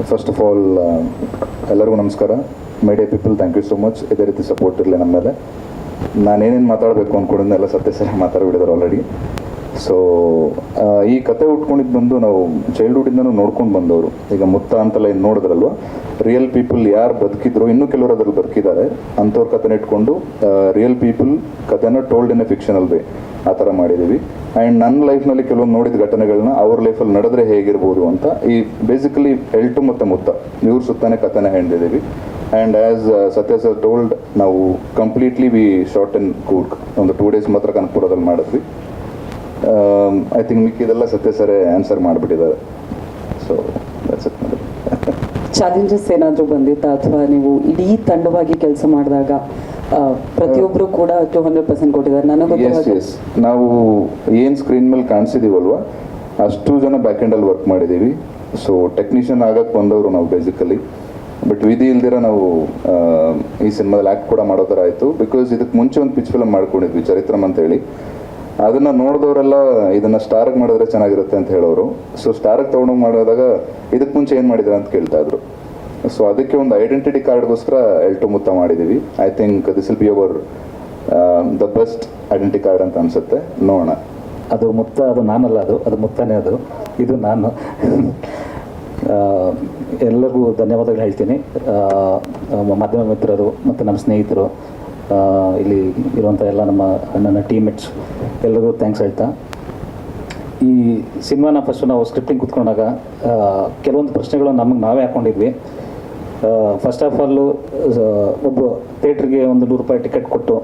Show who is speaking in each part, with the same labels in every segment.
Speaker 1: First of all ಎಲ್ಲರಿಗೂ ನಮಸ್ಕಾರ. Media people, thank you so much. ಇದೇ ರೀತಿ ಸಪೋರ್ಟ್ ಇರಲಿ ನಮ್ಮ ಮೇಲೆ. ನಾನೇನೇನು ಮಾತಾಡಬೇಕು ಅಂದ್ಕೊಂಡಿದ್ದೆಲ್ಲ ಸತ್ಯ ಸರಿ ಮಾತಾಡ್ಬಿಟ್ಟಿದ್ದಾರೆ ಆಲ್ರೆಡಿ. ಸೊ ಈ ಕತೆ ಉಟ್ಕೊಂಡಿದ್ದು ಬಂದು ನಾವು ಚೈಲ್ಡ್ಹುಡ್ಡಿಂದನೂ ನೋಡ್ಕೊಂಡು ಬಂದವರು. ಈಗ ಮುತ್ತ ಅಂತೆಲ್ಲ ಇನ್ನು ನೋಡಿದ್ರಲ್ವ, ರಿಯಲ್ ಪೀಪಲ್ ಯಾರು ಬದುಕಿದ್ರು, ಇನ್ನೂ ಕೆಲವರು ಅದ್ರಲ್ಲಿ ಬದುಕಿದ್ದಾರೆ ಅಂಥವ್ರ ಕಥೆನ ಇಟ್ಕೊಂಡು ರಿಯಲ್ ಪೀಪಲ್ ಕಥೆನ told in a fictional way ಆ ಥರ ಮಾಡಿದ್ದೀವಿ. ಆ್ಯಂಡ್ ನನ್ನ ಲೈಫ್ನಲ್ಲಿ ಕೆಲವೊಂದು ನೋಡಿದ ಘಟನೆಗಳನ್ನ ಅವ್ರ ಲೈಫಲ್ಲಿ ನಡೆದ್ರೆ ಹೇಗಿರ್ಬೋದು ಅಂತ ಈ ಬೇಸಿಕಲಿ ಎಲ್ಟು ಮತ್ತು ಮುತ್ತ ಇವ್ರ ಸುತ್ತಾನೆ ಕಥೆನ ಹೇಳಿದ್ದೀವಿ. ಆ್ಯಂಡ್ ಆ್ಯಸ್ ಸತ್ಯ ಸರ್ ಟೋಲ್ಡ್, ನಾವು ಕಂಪ್ಲೀಟ್ಲಿ ವಿ ಶಾರ್ಟ್ ಇನ್ ಕೂರ್ಗ್ ಒಂದು 2 days ಮಾತ್ರ ಕನಕಪುರದಲ್ಲಿ ಮಾಡಿದ್ವಿ. ಐ ಥಿಂಕ್ ಮಿಕ್ಕಿದೆಲ್ಲ ಸತ್ಯ ಸರೇ ಆನ್ಸರ್ ಮಾಡಿಬಿಟ್ಟಿದ್ದಾರೆ. So that's it.
Speaker 2: ಚಾಲೆಂಜಸ್ ಏನಾದರೂ ಬಂದಿತ್ತಾ, ಅಥವಾ ನೀವು ಇಡೀ ತಂಡವಾಗಿ ಕೆಲಸ ಮಾಡಿದಾಗ ಪ್ರತಿಯೊಬ್ಬರು ಕೂಡ 200% ಕೊಟ್ಟಿದ್ದಾರೆ? ನನಗೆ
Speaker 1: ನಾವು ಏನು ಸ್ಕ್ರೀನ್ ಮೇಲೆ ಕಾಣಿಸಿದೀವಲ್ವ, ಅಷ್ಟು ಜನ ಬ್ಯಾಕ್ ಎಂಡಲ್ಲಿ ವರ್ಕ್ ಮಾಡಿದ್ದೀವಿ. ಸೊ ಟೆಕ್ನಿಷಿಯನ್ ಆಗಕ್ಕೆ ಬಂದವರು ನಾವು ಬೇಸಿಕಲಿ. ಬಟ್ ವಿಧಿ ಇಲ್ದಿರ ನಾವು ಈ ಸಿನಿಮಾದಲ್ಲಿ ಆ್ಯಕ್ಟ್ ಕೂಡ ಮಾಡೋ ಥರ ಆಯಿತು. ಬಿಕಾಸ್ ಇದಕ್ಕೆ ಮುಂಚೆ ಒಂದು ಪಿಚ್ ಫಿಲಮ್ ಮಾಡ್ಕೊಂಡಿದ್ವಿ, ಚರಿತ್ರಮ್ ಅಂತೇಳಿ. ಅದನ್ನು ನೋಡಿದವರೆಲ್ಲ ಇದನ್ನು ಸ್ಟಾರ್ಗೆ ಮಾಡಿದ್ರೆ ಚೆನ್ನಾಗಿರುತ್ತೆ ಅಂತ ಹೇಳೋರು. ಸೊ ಸ್ಟಾರ್ಗೆ ತೊಗೊಂಡೋಗಿ ಮಾಡಿದಾಗ ಇದಕ್ಕೆ ಮುಂಚೆ ಏನು ಮಾಡಿದ್ರೆ ಅಂತ ಕೇಳ್ತಾ ಇದ್ರು. ಸೊ ಅದಕ್ಕೆ ಒಂದು ಐಡೆಂಟಿಟಿ ಕಾರ್ಡ್ಗೋಸ್ಕರ ಎಲ್ಟು ಮುತ್ತ ಮಾಡಿದ್ದೀವಿ. I think this will be our the best identity card ಅಂತ ಅನಿಸುತ್ತೆ. ನೋಡೋಣ.
Speaker 3: ಅದು ಮುತ್ತ, ಅದು ನಾನಲ್ಲ, ಅದು ಮುತ್ತನೇ. ಇದು ನಾನು. ಎಲ್ಲರಿಗೂ ಧನ್ಯವಾದಗಳು ಹೇಳ್ತೀನಿ. ಮಾಧ್ಯಮ ಮಿತ್ರರು ಮತ್ತು ನಮ್ಮ ಸ್ನೇಹಿತರು, ಇಲ್ಲಿ ಇರುವಂಥ ಎಲ್ಲ ನನ್ನ ಟೀಮ್ಮೇಟ್ಸ್ ಎಲ್ಲರಿಗೂ ಥ್ಯಾಂಕ್ಸ್ ಹೇಳ್ತಾ, ಈ ಸಿನಿಮಾನ ಫಸ್ಟು ನಾವು ಸ್ಕ್ರಿಪ್ಟಿಂಗ್ ಕೂತ್ಕೊಂಡಾಗ ಕೆಲವೊಂದು ಪ್ರಶ್ನೆಗಳು ನಮಗೆ ನಾವೇ ಹಾಕ್ಕೊಂಡಿದ್ವಿ. ಫಸ್ಟ್ ಆಫ್ ಆಲು, ಒಬ್ಬ ಥಿಯೇಟ್ರಿಗೆ ಒಂದು ₹100 ಟಿಕೆಟ್ ಕೊಟ್ಟು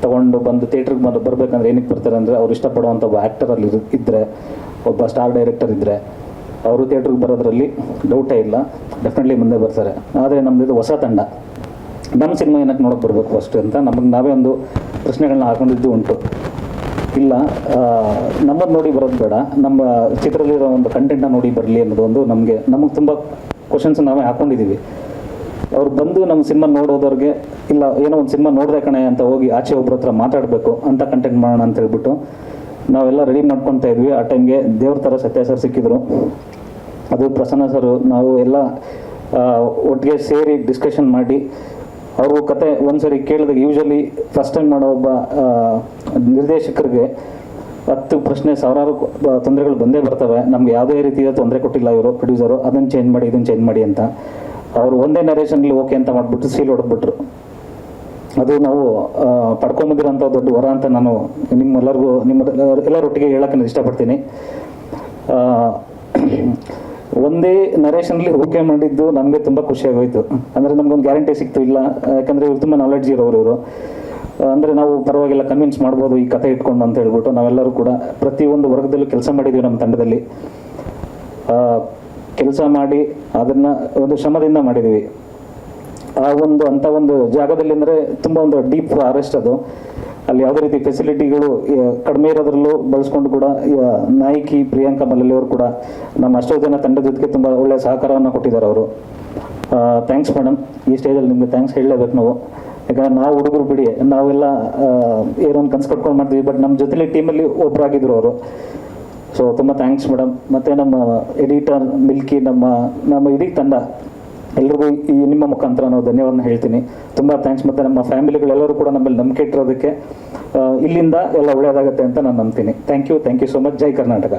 Speaker 3: ತೊಗೊಂಡು ಬಂದು ಥಿಯೇಟ್ರಿಗೆ ಬರಬೇಕಂದ್ರೆ ಏನಕ್ಕೆ ಬರ್ತಾರೆ ಅಂದರೆ, ಅವ್ರು ಇಷ್ಟಪಡುವಂಥ ಒಬ್ಬ ಆ್ಯಕ್ಟರಲ್ಲಿ ಇದ್ದರೆ, ಒಬ್ಬ ಸ್ಟಾರ್ ಡೈರೆಕ್ಟರ್ ಇದ್ದರೆ ಅವರು ಥಿಯೇಟ್ರಿಗೆ ಬರೋದ್ರಲ್ಲಿ ಡೌಟೇ ಇಲ್ಲ, ಡೆಫಿನೆಟ್ಲಿ ಮುಂದೆ ಬರ್ತಾರೆ. ಆದರೆ ನಮ್ಮದು ಹೊಸ ತಂಡ, ನಮ್ಮ ಸಿನಿಮಾ ಏನಕ್ಕೆ ನೋಡೋಕೆ ಬರಬೇಕು ಫಸ್ಟ್ ಅಂತ ನಮಗೆ ನಾವೇ ಒಂದು ಪ್ರಶ್ನೆಗಳನ್ನ ಹಾಕೊಂಡಿದ್ದು ಉಂಟು. ಇಲ್ಲ, ನಮ್ಮನ್ನು ನೋಡಿ ಬರೋದು ಬೇಡ, ನಮ್ಮ ಚಿತ್ರದಲ್ಲಿರೋ ಒಂದು ಕಂಟೆಂಟ್ನ ನೋಡಿ ಬರಲಿ ಅನ್ನೋದು ಒಂದು ನಮಗೆ ತುಂಬ ಕ್ವಶನ್ಸ್ ನಾವೇ ಹಾಕ್ಕೊಂಡಿದ್ದೀವಿ. ಅವ್ರು ಬಂದು ನಮ್ಮ ಸಿನಿಮಾ ನೋಡೋದವ್ರಿಗೆ, ಇಲ್ಲ ಏನೋ ಒಂದು ಸಿನಿಮಾ ನೋಡಿದೆ ಕಣೆ ಅಂತ ಹೋಗಿ ಆಚೆ ಒಬ್ಬರ ಹತ್ರ ಮಾತಾಡಬೇಕು ಅಂತ ಕಂಟೆಂಟ್ ಮಾಡೋಣ ಅಂತ ಹೇಳ್ಬಿಟ್ಟು ನಾವೆಲ್ಲ ರೆಡಿ ಮಾಡ್ಕೊತಾ ಇದ್ವಿ. ಆ ಟೈಮ್ಗೆ ದೇವ್ರ ಥರ ಸತ್ಯ ಸರ್ ಸಿಕ್ಕಿದ್ರು. ಅದು ಪ್ರಸನ್ನ ಸರು, ನಾವು ಎಲ್ಲ ಒಟ್ಟಿಗೆ ಸೇರಿ ಡಿಸ್ಕಷನ್ ಮಾಡಿ ಅವ್ರಿಗೂ ಕತೆ ಒಂದ್ಸರಿ ಕೇಳಿದಾಗ, ಯೂಶಲಿ ಫಸ್ಟ್ ಟೈಮ್ ಮಾಡೋ ಒಬ್ಬ ನಿರ್ದೇಶಕರಿಗೆ 10 ಪ್ರಶ್ನೆ, ಸಾವಿರಾರು ತೊಂದರೆಗಳು ಬಂದೇ ಬರ್ತವೆ. ನಮ್ಗೆ ಯಾವುದೇ ರೀತಿಯ ತೊಂದರೆ ಕೊಟ್ಟಿಲ್ಲ ಇವರು ಪ್ರೊಡ್ಯೂಸರು, ಅದನ್ನು ಚೇಂಜ್ ಮಾಡಿ ಇದನ್ನು ಚೇಂಜ್ ಮಾಡಿ ಅಂತ. ಅವರು ಒಂದೇ ನರೇಷನ್ಲಿ ಓಕೆ ಅಂತ ಮಾಡಿಬಿಟ್ಟು ಸೀಲ್ ಹೊಡೆದ್ಬಿಟ್ರು. ಅದು ನಾವು ಪಡ್ಕೊಂಬಂದಿರೋಂಥ ದೊಡ್ಡ ವರ ಅಂತ ನಾನು ಎಲ್ಲರೊಟ್ಟಿಗೆ ಹೇಳೋಕ್ಕೆ ನಾನು ಇಷ್ಟಪಡ್ತೀನಿ. ಒಂದೇ ನರೇಷನ್ಲಿ ಓಕೆ ಮಾಡಿದ್ದು ನಮಗೆ ತುಂಬ ಖುಷಿಯಾಗೋಯ್ತು. ಅಂದರೆ ನಮಗೊಂದು ಗ್ಯಾರಂಟಿ ಸಿಕ್ತು. ಇಲ್ಲ, ಯಾಕಂದರೆ ಇವ್ರು ತುಂಬ ನಾಲೆಡ್ಜ್ ಇರೋರು ಇವರು. ಅಂದರೆ ನಾವು ಪರವಾಗಿಲ್ಲ ಕನ್ವಿನ್ಸ್ ಮಾಡ್ಬೋದು ಈ ಕತೆ ಇಟ್ಕೊಂಡು ಅಂತ ಹೇಳ್ಬಿಟ್ಟು ನಾವೆಲ್ಲರೂ ಕೂಡ ಪ್ರತಿಯೊಂದು ವರ್ಗದಲ್ಲೂ ಕೆಲಸ ಮಾಡಿದ್ದೀವಿ. ನಮ್ಮ ತಂಡದಲ್ಲಿ ಕೆಲಸ ಮಾಡಿ ಅದನ್ನು ಒಂದು ಶ್ರಮದಿಂದ ಮಾಡಿದ್ದೀವಿ. ಆ ಅಂಥ ಒಂದು ಜಾಗದಲ್ಲಿ ಅಂದರೆ ತುಂಬ ಒಂದು ಡೀಪ್ ಫಾರೆಸ್ಟ್ ಅದು. ಅಲ್ಲಿ ಯಾವುದೇ ರೀತಿ ಫೆಸಿಲಿಟಿಗಳು ಕಡಿಮೆ ಇರೋದ್ರಲ್ಲೂ ಬಳಸ್ಕೊಂಡು ಕೂಡ ನಾಯಕಿ ಪ್ರಿಯಾಂಕಾ ಮಲ್ಲಲ್ಲಿ ಅವರು ಕೂಡ ನಮ್ಮ ಅಷ್ಟೋ ಜನ ತಂಡದ ಜೊತೆಗೆ ತುಂಬ ಒಳ್ಳೆಯ ಸಹಕಾರವನ್ನು ಕೊಟ್ಟಿದ್ದಾರೆ ಅವರು. Thanks madam. ಈ ಸ್ಟೇಜಲ್ಲಿ ನಿಮಗೆ ಥ್ಯಾಂಕ್ಸ್ ಹೇಳಲೇಬೇಕು ನಾವು. ಯಾಕಂದರೆ ನಾವು ಹುಡುಗರು ಬಿಡಿ, ನಾವೆಲ್ಲ ಏನೋ ಒಂದು ಕನ್ಸು ಕಟ್ಕೊಂಡು ಮಾಡ್ತೀವಿ, ಬಟ್ ನಮ್ಮ ಜೊತೆಲಿ ಟೀಮಲ್ಲಿ ಒಬ್ಬರಾಗಿದ್ದರು ಅವರು. ಸೊ ತುಂಬ ಥ್ಯಾಂಕ್ಸ್ ಮೇಡಮ್. ಮತ್ತು ನಮ್ಮ ಎಡಿಟರ್ ಮಿಲ್ಕಿ, ನಮ್ಮ ಇಡೀ ತಂಡ ಎಲ್ರಿಗೂ ಈ ನಿಮ್ಮ ಮುಖಾಂತರ ನಾವು ಧನ್ಯವಾದ ಹೇಳ್ತೀನಿ. ತುಂಬ ಥ್ಯಾಂಕ್ಸ್. ಮತ್ತು ನಮ್ಮ ಫ್ಯಾಮಿಲಿಗಳೆಲ್ಲರೂ ಕೂಡ ನಮ್ಮಲ್ಲಿ ನಂಬಿಕೆ ಇಟ್ಟಿರೋದಕ್ಕೆ ಇಲ್ಲಿಂದ ಎಲ್ಲ ಒಳ್ಳೆಯದಾಗುತ್ತೆ ಅಂತ ನಾನು ನಂಬ್ತೀನಿ. Thank you so much. ಜೈ ಕರ್ನಾಟಕ.